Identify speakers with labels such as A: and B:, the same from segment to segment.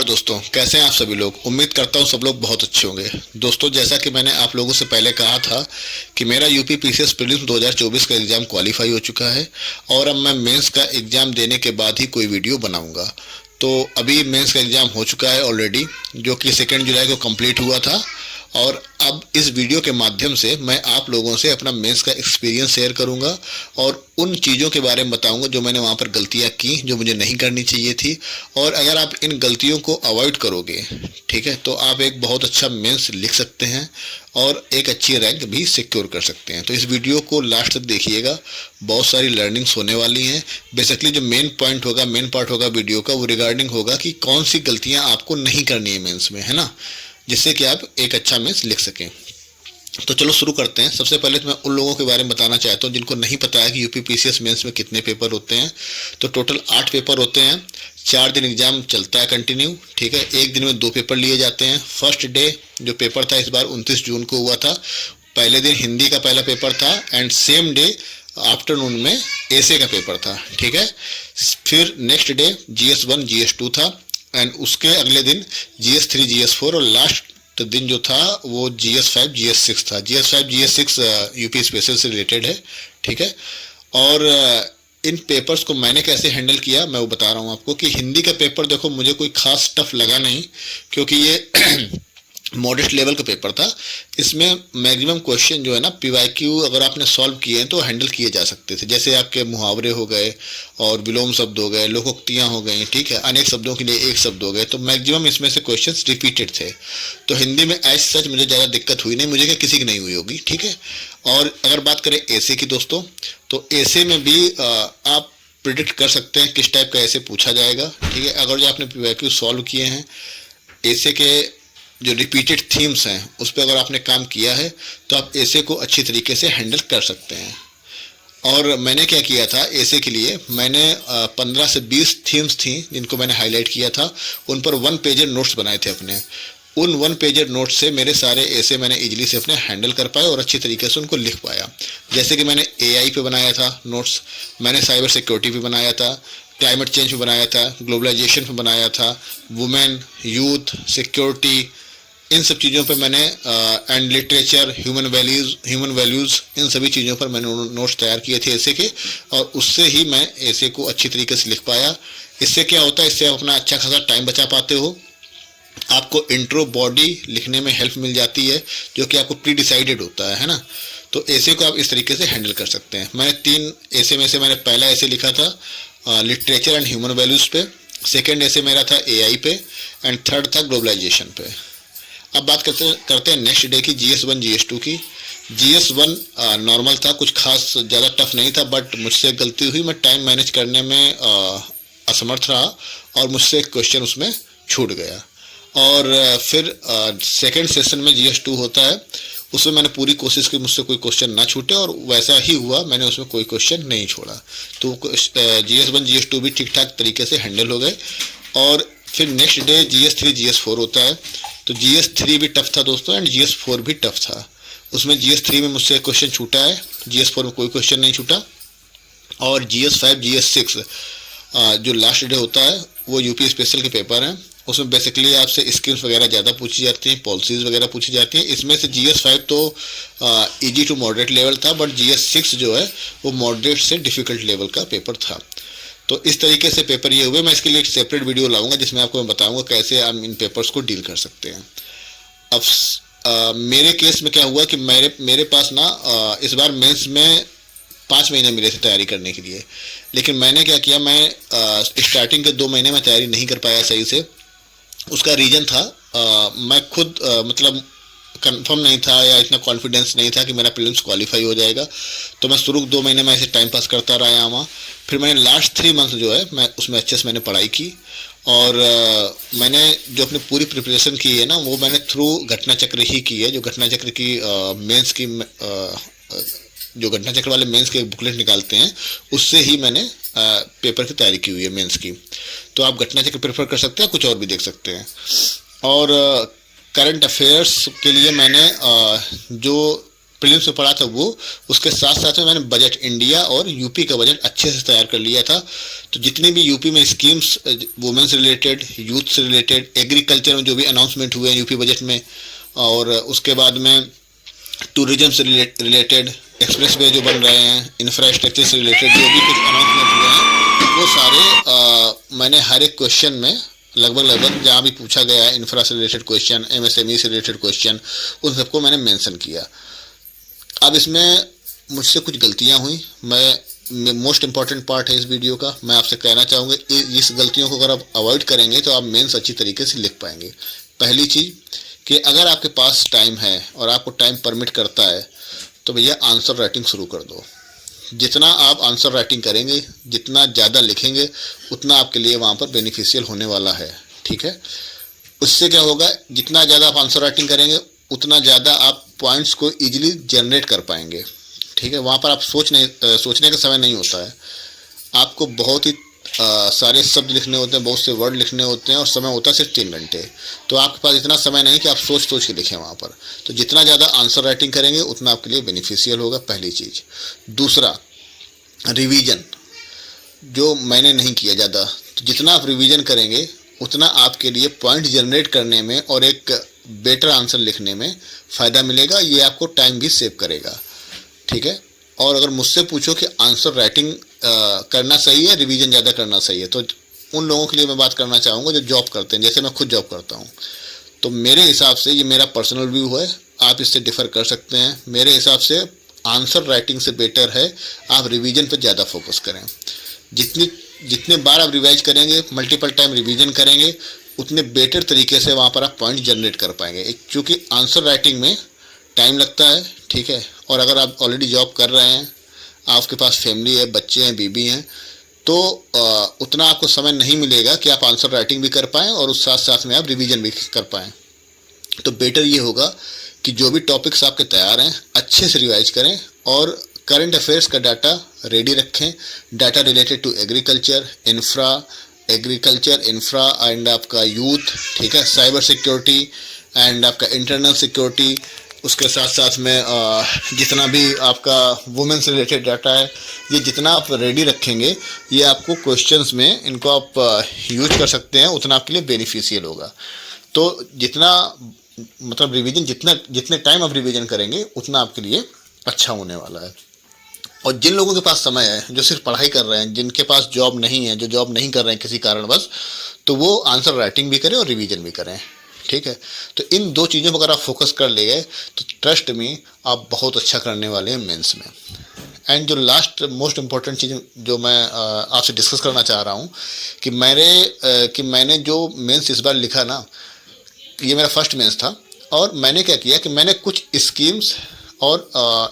A: दोस्तों, कैसे हैं आप सभी लोग। उम्मीद करता हूं सब लोग बहुत अच्छे होंगे। दोस्तों, जैसा कि मैंने आप लोगों से पहले कहा था कि मेरा यूपी पीसीएस प्रीलिम्स 2024 का एग्ज़ाम क्वालिफाई हो चुका है और अब मैं मेंस का एग्ज़ाम देने के बाद ही कोई वीडियो बनाऊंगा। तो अभी मेंस का एग्ज़ाम हो चुका है ऑलरेडी, जो कि 2 जुलाई को कंप्लीट हुआ था। और अब इस वीडियो के माध्यम से मैं आप लोगों से अपना मेंस का एक्सपीरियंस शेयर करूंगा और उन चीज़ों के बारे में बताऊंगा जो मैंने वहाँ पर गलतियाँ की, जो मुझे नहीं करनी चाहिए थी। और अगर आप इन गलतियों को अवॉइड करोगे, ठीक है, तो आप एक बहुत अच्छा मेंस लिख सकते हैं और एक अच्छी रैंक भी सिक्योर कर सकते हैं। तो इस वीडियो को लास्ट तक देखिएगा, बहुत सारी लर्निंग्स होने वाली हैं। बेसिकली जो मेन पॉइंट होगा, मेन पार्ट होगा वीडियो का, वो रिगार्डिंग होगा कि कौन सी गलतियाँ आपको नहीं करनी है मेंस में, है ना, जिससे कि आप एक अच्छा मेंस लिख सकें। तो चलो शुरू करते हैं। सबसे पहले तो मैं उन लोगों के बारे में बताना चाहता हूँ जिनको नहीं पता है कि यूपी पीसीएस मेंस में कितने पेपर होते हैं। तो टोटल 8 पेपर होते हैं, 4 दिन एग्जाम चलता है कंटिन्यू, ठीक है। एक दिन में 2 पेपर लिए जाते हैं। फर्स्ट डे जो पेपर था इस बार 29 जून को हुआ था। पहले दिन हिंदी का पहला पेपर था एंड सेम डे आफ्टरनून में एसे का पेपर था, ठीक है। फिर नेक्स्ट डे GS1 GS2 था एंड उसके अगले दिन GS3 GS4 और लास्ट दिन जो था वो GS5 GS6 था। GS5 GS6 यूपी स्पेशल से रिलेटेड है, ठीक है। और इन पेपर्स को मैंने कैसे हैंडल किया मैं वो बता रहा हूँ आपको। कि हिंदी का पेपर देखो मुझे कोई खास टफ लगा नहीं, क्योंकि ये मॉडरेट लेवल का पेपर था। इसमें मैक्सिमम क्वेश्चन जो है ना पीवाईक्यू अगर आपने सॉल्व किए हैं तो हैंडल किए जा सकते थे। जैसे आपके मुहावरे हो गए और विलोम शब्द हो गए, लोकोक्तियाँ हो गई, ठीक है, अनेक शब्दों के लिए एक शब्द हो गए, तो मैक्सिमम इसमें से क्वेश्चंस रिपीटेड थे। तो हिंदी में एज सच मुझे ज़्यादा दिक्कत हुई नहीं, मुझे क्या किसी की नहीं हुई होगी, ठीक है। और अगर बात करें ऐसे की दोस्तों, तो ऐसे में भी आप प्रिडिक्ट कर सकते हैं किस टाइप का ऐसे पूछा जाएगा, ठीक है। अगर जो आपने पीवाईक्यू सॉल्व किए हैं, ऐसे के जो रिपीटेड थीम्स हैं उस पर अगर आपने काम किया है तो आप ऐसे को अच्छी तरीके से हैंडल कर सकते हैं। और मैंने क्या किया था ऐसे के लिए, मैंने 15 से 20 थीम्स थी जिनको मैंने हाईलाइट किया था, उन पर 1 पेजर नोट्स बनाए थे अपने। उन 1 पेजर नोट्स से मेरे सारे ऐसे मैंने इजीली से अपने हैंडल कर पाए और अच्छी तरीके से उनको लिख पाया। जैसे कि मैंने AI पे बनाया था नोट्स, मैंने साइबर सिक्योरिटी पे बनाया था, क्लाइमेट चेंज पे बनाया था, ग्लोबलाइजेशन पे बनाया था, वुमेन, यूथ, सिक्योरिटी, इन सब चीज़ों पे मैंने एंड लिटरेचर, ह्यूमन वैल्यूज़, इन सभी चीज़ों पर मैंने नोट्स तैयार किए थे ऐसे के। और उससे ही मैं ऐसे को अच्छी तरीके से लिख पाया। इससे क्या होता है, इससे आप अपना अच्छा खासा टाइम बचा पाते हो। आपको इंट्रो बॉडी लिखने में हेल्प मिल जाती है जो कि आपको प्री डिसाइडेड होता है ना। तो ऐसे को आप इस तरीके से हैंडल कर सकते हैं। मैंने 3 ऐसे में से मैंने पहला ऐसे लिखा था लिटरेचर एंड ह्यूमन वैल्यूज़ पे, सेकेंड ऐसे मेरा था AI पे एंड थर्ड था ग्लोबलाइजेशन पे। अब बात करते हैं नेक्स्ट डे की, GS1 GS2 की। GS1 नॉर्मल था, कुछ खास ज़्यादा टफ नहीं था, बट मुझसे गलती हुई, मैं टाइम मैनेज करने में असमर्थ रहा और मुझसे एक क्वेश्चन उसमें छूट गया। और फिर सेकेंड सेशन में GS2 होता है, उसमें मैंने पूरी कोशिश की मुझसे कोई क्वेश्चन ना छूटे और वैसा ही हुआ, मैंने उसमें कोई क्वेश्चन नहीं छोड़ा। तो GS1 GS2 भी ठीक ठाक तरीके से हैंडल हो गए। और फिर नेक्स्ट डे GS3 GS4 होता है। तो GS3 भी टफ था दोस्तों एंड GS4 भी टफ था। उसमें GS3 में मुझसे क्वेश्चन छूटा है, GS4 में कोई क्वेश्चन नहीं छूटा। और GS5 GS6 जो लास्ट डे होता है वो यूपी स्पेशल के पेपर हैं। उसमें बेसिकली आपसे स्कीम्स वगैरह ज़्यादा पूछी जाती हैं, पॉलिसीज़ वगैरह पूछी जाती हैं। इसमें से GS5 तो इजी टू मॉडरेट लेवल था, बट GS6 जो है वो मॉडरेट से डिफ़िकल्ट लेवल का पेपर था। तो इस तरीके से पेपर ये हुए। मैं इसके लिए एक सेपरेट वीडियो लाऊंगा जिसमें आपको मैं बताऊंगा कैसे हम इन पेपर्स को डील कर सकते हैं। अब मेरे केस में क्या हुआ कि मेरे पास ना इस बार मेंस में 5 महीने मिले थे तैयारी करने के लिए। लेकिन मैंने क्या किया, मैं स्टार्टिंग के 2 महीने में तैयारी नहीं कर पाया सही से। उसका रीज़न था मैं खुद मतलब कंफर्म नहीं था या इतना कॉन्फिडेंस नहीं था कि मेरा प्रीलिम्स क्वालिफाई हो जाएगा। तो मैं शुरू 2 महीने में ऐसे टाइम पास करता रहा वहाँ। फिर मैंने लास्ट 3 मंथ जो है मैं उसमें अच्छे से मैंने पढ़ाई की। और मैंने जो अपनी पूरी प्रिपरेशन की है ना वो मैंने थ्रू घटना चक्र ही की है। जो घटना चक्र की मेंस की जो घटना चक्र वाले मेंस के बुकलेट निकालते हैं उससे ही मैंने पेपर की तैयारी की हुई है मेंस की। तो आप घटना चक्र प्रेफर कर सकते हैं, कुछ और भी देख सकते हैं। और करंट अफेयर्स के लिए मैंने जो प्रीलिम्स में पढ़ा था वो, उसके साथ साथ में मैंने बजट इंडिया और यूपी का बजट अच्छे से तैयार कर लिया था। तो जितने भी यूपी में स्कीम्स वुमेन से रिलेटेड, यूथ से रिलेटेड, एग्रीकल्चर में जो भी अनाउंसमेंट हुए हैं यूपी बजट में, और उसके बाद में टूरिज्म से रिलेटेड, एक्सप्रेस वे जो बन रहे हैं, इंफ्रास्ट्रक्चर से रिलेटेड जो भी कुछ अनाउंसमेंट हुए हैं, वो सारे मैंने हर एक क्वेश्चन में लगभग जहाँ भी पूछा गया है इंफ्रा से रिलेटेड क्वेश्चन, एमएसएमई से रिलेटेड क्वेश्चन, उन सबको मैंने मेंशन किया। अब इसमें मुझसे कुछ गलतियाँ हुई, मैं मोस्ट इम्पॉर्टेंट पार्ट है इस वीडियो का, मैं आपसे कहना चाहूँगा इस गलतियों को अगर आप अवॉइड करेंगे तो आप मेंस अच्छी तरीके से लिख पाएंगे। पहली चीज़ कि अगर आपके पास टाइम है और आपको टाइम परमिट करता है तो भैया आंसर राइटिंग शुरू कर दो। जितना आप आंसर राइटिंग करेंगे, जितना ज़्यादा लिखेंगे, उतना आपके लिए वहाँ पर बेनिफिशियल होने वाला है, ठीक है। उससे क्या होगा, जितना ज़्यादा आप आंसर राइटिंग करेंगे उतना ज़्यादा आप पॉइंट्स को ईजिली जनरेट कर पाएंगे, ठीक है। वहाँ पर आप सोचने का समय नहीं होता है, आपको बहुत ही सारे शब्द लिखने होते हैं, बहुत से वर्ड लिखने होते हैं, और समय होता है सिर्फ 3 घंटे। तो आपके पास इतना समय नहीं कि आप सोच के लिखें वहाँ पर। तो जितना ज़्यादा आंसर राइटिंग करेंगे उतना आपके लिए बेनिफिशियल होगा, पहली चीज़। दूसरा, रिवीजन जो मैंने नहीं किया ज़्यादा, तो जितना आप रिवीजन करेंगे उतना आपके लिए पॉइंट जनरेट करने में और एक बेटर आंसर लिखने में फ़ायदा मिलेगा। ये आपको टाइम भी सेव करेगा, ठीक है। और अगर मुझसे पूछो कि आंसर राइटिंग करना सही है, रिवीजन ज़्यादा करना सही है, तो उन लोगों के लिए मैं बात करना चाहूँगा जो जॉब करते हैं, जैसे मैं खुद जॉब करता हूँ। तो मेरे हिसाब से, ये मेरा पर्सनल व्यू है, आप इससे डिफ़र कर सकते हैं। मेरे हिसाब से आंसर राइटिंग से बेटर है आप रिवीजन पर ज़्यादा फोकस करें। जितने बार आप रिवाइज करेंगे, मल्टीपल टाइम रिवीजन करेंगे, उतने बेटर तरीके से वहाँ पर आप पॉइंट जनरेट कर पाएंगे। क्योंकि आंसर राइटिंग में टाइम लगता है, ठीक है। और अगर आप ऑलरेडी जॉब कर रहे हैं, आपके पास फैमिली है, बच्चे हैं, बीबी हैं, तो उतना आपको समय नहीं मिलेगा कि आप आंसर राइटिंग भी कर पाएँ और उस साथ साथ में आप रिवीजन भी कर पाएँ। तो बेटर ये होगा कि जो भी टॉपिक्स आपके तैयार हैं अच्छे से रिवाइज करें और करंट अफेयर्स का डाटा रेडी रखें। Data related to agriculture, infra and आपका यूथ, ठीक है, साइबर सिक्योरिटी एंड आपका इंटरनल सिक्योरिटी। उसके साथ साथ में जितना भी आपका वुमेन से रिलेटेड डाटा है, ये जितना आप रेडी रखेंगे, ये आपको क्वेश्चंस में इनको आप यूज कर सकते हैं, उतना आपके लिए बेनिफिशियल होगा। तो जितना मतलब रिवीजन, जितने टाइम आप रिवीजन करेंगे उतना आपके लिए अच्छा होने वाला है। और जिन लोगों के पास समय है, जो सिर्फ पढ़ाई कर रहे हैं, जिनके पास जॉब नहीं है, जो जॉब नहीं कर रहे हैं किसी कारणवश, तो वो आंसर राइटिंग भी करें और रिवीजन भी करें, ठीक है। तो इन 2 चीज़ों पर अगर आप फोकस कर ले गए तो ट्रस्ट में आप बहुत अच्छा करने वाले हैं मेंस में। एंड जो लास्ट मोस्ट इम्पॉर्टेंट चीज़ जो मैं आपसे डिस्कस करना चाह रहा हूँ कि मैंने जो मेंस इस बार लिखा ना, ये मेरा फर्स्ट मेंस था, और मैंने क्या किया कि मैंने कुछ स्कीम्स और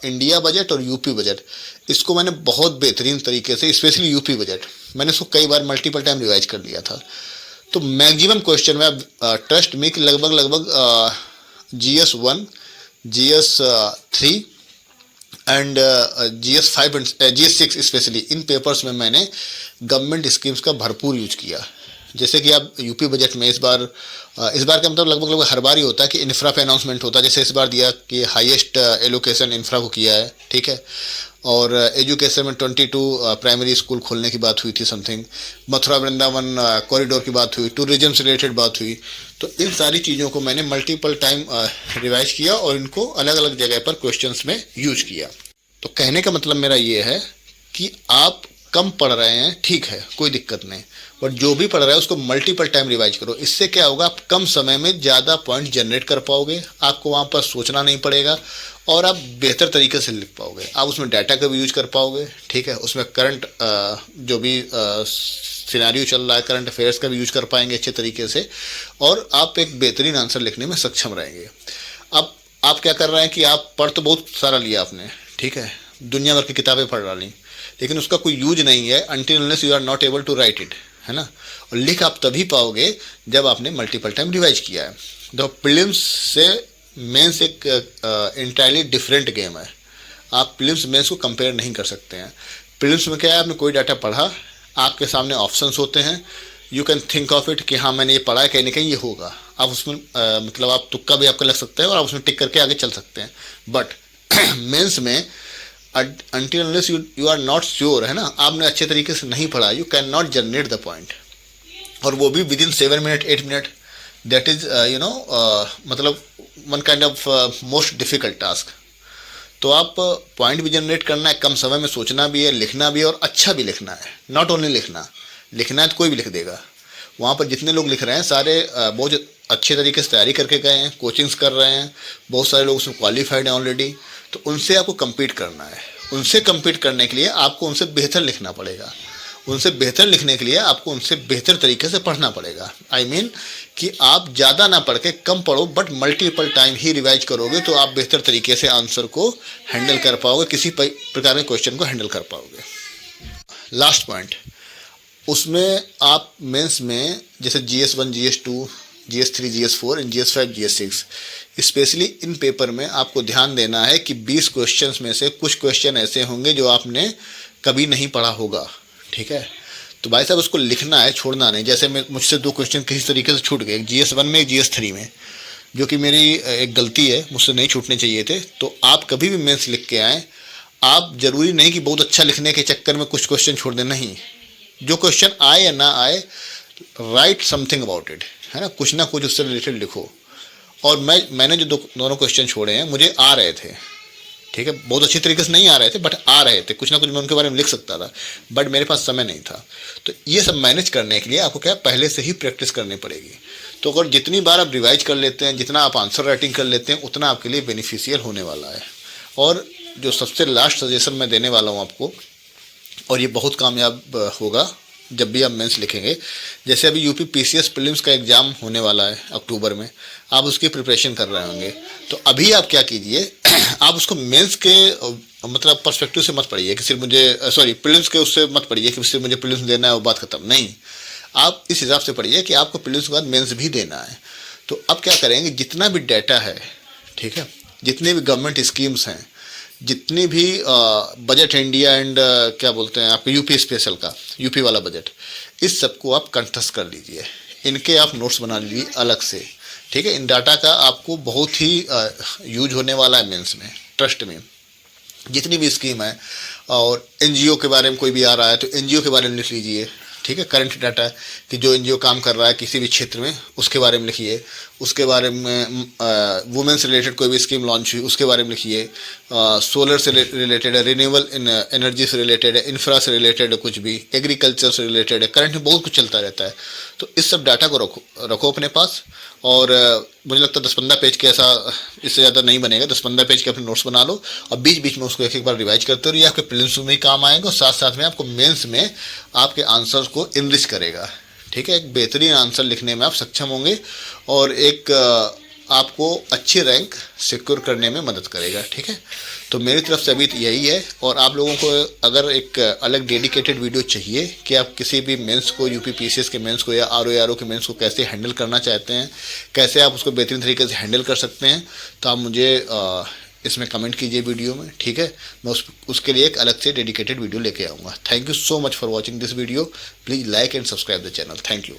A: इंडिया बजट और यूपी बजट, इसको मैंने बहुत बेहतरीन तरीके से, स्पेशली यूपी बजट, मैंने इसको कई बार मल्टीपल टाइम रिवाइज कर लिया था। तो मैक्सिमम क्वेश्चन में ट्रस्ट में कि लगभग GS1, GS3 and GS5 and GS6 specially, in papers में मैंने गवर्नमेंट स्कीम्स का भरपूर यूज किया। जैसे कि आप यूपी बजट में इस बार का मतलब लगभग हर बार ही होता है कि इंफ्रा पे अनाउंसमेंट होता है। जैसे इस बार दिया कि हाईएस्ट एलोकेशन इंफ्रा को किया है, ठीक है। और एजुकेशन में 22 प्राइमरी स्कूल खोलने की बात हुई थी, समथिंग मथुरा वृंदावन कॉरिडोर की बात हुई, टूरिज्म से रिलेटेड बात हुई। तो इन सारी चीज़ों को मैंने मल्टीपल टाइम रिवाइज किया और इनको अलग अलग जगह पर क्वेश्चंस में यूज किया। तो कहने का मतलब मेरा ये है कि आप कम पढ़ रहे हैं, ठीक है, कोई दिक्कत नहीं, बट जो भी पढ़ रहा है उसको मल्टीपल टाइम रिवाइज करो। इससे क्या होगा, आप कम समय में ज़्यादा पॉइंट जनरेट कर पाओगे, आपको वहाँ पर सोचना नहीं पड़ेगा और आप बेहतर तरीके से लिख पाओगे। आप उसमें डाटा का भी यूज कर पाओगे, ठीक है, उसमें करंट जो भी सिनेरियो चल रहा है, करंट अफेयर्स का भी यूज कर पाएंगे अच्छे तरीके से, और आप एक बेहतरीन आंसर लिखने में सक्षम रहेंगे। अब आप क्या कर रहे हैं कि आप पढ़ तो बहुत सारा लिया आपने, ठीक है, दुनिया भर की किताबें पढ़ डाली, लेकिन उसका कोई यूज नहीं है until unless you are not able to write it, है ना। और लिख आप तभी पाओगे जब आपने मल्टीपल टाइम रिवाइज किया है। तो प्रीलिम्स से मेंस एक इंटायरली डिफरेंट गेम है। आप प्रीलिम्स मेंस को कंपेयर नहीं कर सकते हैं। प्रीलिम्स में क्या है, आपने कोई डाटा पढ़ा, आपके सामने ऑप्शंस होते हैं, you can think of it कि हाँ मैंने ये पढ़ा है, कहीं ना कहीं ये होगा। आप उसमें मतलब आप तुक्का भी आपका लग सकता है और आप उसमें टिक करके आगे चल सकते हैं। बट मेंस में until unless you are not sure, है ना, आपने अच्छे तरीके से नहीं पढ़ा, you can not generate the point, और वो भी within 7 minute 8 minute, that is मतलब one kind of most difficult task. तो आप पॉइंट भी जनरेट करना है, कम समय में सोचना भी है, लिखना भी है, और अच्छा भी लिखना है। नॉट ओनली लिखना है तो कोई भी लिख देगा। वहाँ पर जितने लोग लिख रहे हैं सारे बहुत अच्छे तरीके से तैयारी करके गए हैं, कोचिंग्स कर रहे हैं, बहुत सारे लोग उसमें क्वालिफाइड हैं ऑलरेडी। तो उनसे आपको कम्पीट करना है। उनसे कम्पीट करने के लिए आपको उनसे बेहतर लिखना पड़ेगा। उनसे बेहतर लिखने के लिए आपको उनसे बेहतर तरीके से पढ़ना पड़ेगा। आई मीन कि आप ज़्यादा ना पढ़ के कम पढ़ो, but multiple time he revise करोगे तो आप बेहतर तरीके से आंसर को हैंडल कर पाओगे, किसी प्रकार के क्वेश्चन को हैंडल कर पाओगे। लास्ट पॉइंट, उसमें आप मेंस में जैसे GS1, GS2, GS3, GS4 and GS5, GS6, specially in paper में आपको ध्यान देना है कि 20 क्वेश्चंस में से कुछ क्वेश्चन ऐसे होंगे जो आपने कभी नहीं पढ़ा होगा, ठीक है। तो भाई साहब उसको लिखना है, छोड़ना नहीं। जैसे मुझसे 2 क्वेश्चन किसी तरीके से छूट गए, GS1 में, GS3 में, जो कि मेरी एक गलती है, मुझसे नहीं छूटने चाहिए थे। तो आप कभी भी मेंस लिख के आएँ, आप ज़रूरी नहीं कि बहुत अच्छा लिखने के चक्कर में कुछ क्वेश्चन छोड़ दें, नहीं। जो क्वेश्चन आए या ना आए, राइट समथिंग अबाउट इट, है ना, कुछ ना कुछ उससे रिलेटेड लिखो। और मैंने जो दोनों क्वेश्चन छोड़े हैं मुझे आ रहे थे, ठीक है, बहुत अच्छी तरीके से नहीं आ रहे थे बट आ रहे थे, कुछ ना कुछ मैं उनके बारे में लिख सकता था, बट मेरे पास समय नहीं था। तो ये सब मैनेज करने के लिए आपको क्या पहले से ही प्रैक्टिस करनी पड़ेगी। तो अगर जितनी बार आप रिवाइज कर लेते हैं, जितना आप आंसर राइटिंग कर लेते हैं, उतना आपके लिए बेनिफिशियल होने वाला है। और जो सबसे लास्ट सजेशन मैं देने वाला हूँ आपको, और ये बहुत कामयाब होगा जब भी आप मेंस लिखेंगे, जैसे अभी यूपी PCS प्रीलिम्स का एग्ज़ाम होने वाला है अक्टूबर में, आप उसकी प्रिपरेशन कर रहे होंगे। तो अभी आप क्या कीजिए, आप उसको मेंस के मतलब पर्सपेक्टिव से मत पढ़िए कि सिर्फ मुझे प्रीलिम्स के उससे मत पढ़िए कि सिर्फ मुझे प्रीलिम्स देना है वो बात खत्म, नहीं। आप इस हिसाब से पढ़िए कि आपको प्रीलिम्स के बाद मेंस भी देना है। तो अब क्या करेंगे, जितना भी डाटा है, ठीक है, जितने भी गवर्नमेंट स्कीम्स हैं, जितनी भी बजट इंडिया एंड क्या बोलते हैं आपके यूपी स्पेशल का, यूपी वाला बजट, इस सबको आप कंठस्थ कर लीजिए। इनके आप नोट्स बना लीजिए अलग से, ठीक है। इन डाटा का आपको बहुत ही यूज होने वाला है मेंस में, ट्रस्ट में। जितनी भी स्कीम है, और NGO के बारे में कोई भी आ रहा है तो NGO के बारे में लिख लीजिए, ठीक है। करंट डाटा कि जो NGO काम कर रहा है किसी भी क्षेत्र में, उसके बारे में लिखिए। उसके बारे में वुमेन से रिलेटेड कोई भी स्कीम लॉन्च हुई उसके बारे में लिखिए। सोलर से रिलेटेड है, रिन्यूएबल एनर्जी से रिलेटेड है, इंफ्रा से रिलेटेड है, कुछ भी एग्रीकल्चर से रिलेटेड है, करंट में बहुत कुछ चलता रहता है। तो इस सब डाटा को रखो अपने पास। और मुझे लगता है 10-15 पेज के, ऐसा इससे ज़्यादा नहीं बनेगा, 10-15 पेज के अपने नोट्स बना लो, और बीच बीच में उसको एक बार रिवाइज करते रहिए। आपके प्रीलिम्स में भी काम आएगा, और साथ साथ में आपको मेंस में आपके आंसर्स को इनरिच करेगा, ठीक है। एक बेहतरीन आंसर लिखने में आप सक्षम होंगे, और एक आपको अच्छी रैंक सिक्योर करने में मदद करेगा, ठीक है। तो मेरी तरफ से अभी यही है। और आप लोगों को अगर एक अलग डेडिकेटेड वीडियो चाहिए कि आप किसी भी मेंस को, यूपी PCS के मेंस को या RO के मेंस को कैसे हैंडल करना चाहते हैं, कैसे आप उसको बेहतरीन तरीके से हैंडल कर सकते हैं, तो आप मुझे इसमें कमेंट कीजिए वीडियो में, ठीक है। मैं उसके लिए एक अलग से डेडिकेटेड वीडियो लेके आऊँगा। Thank you so much for watching this video. Please like and subscribe the channel. Thank you.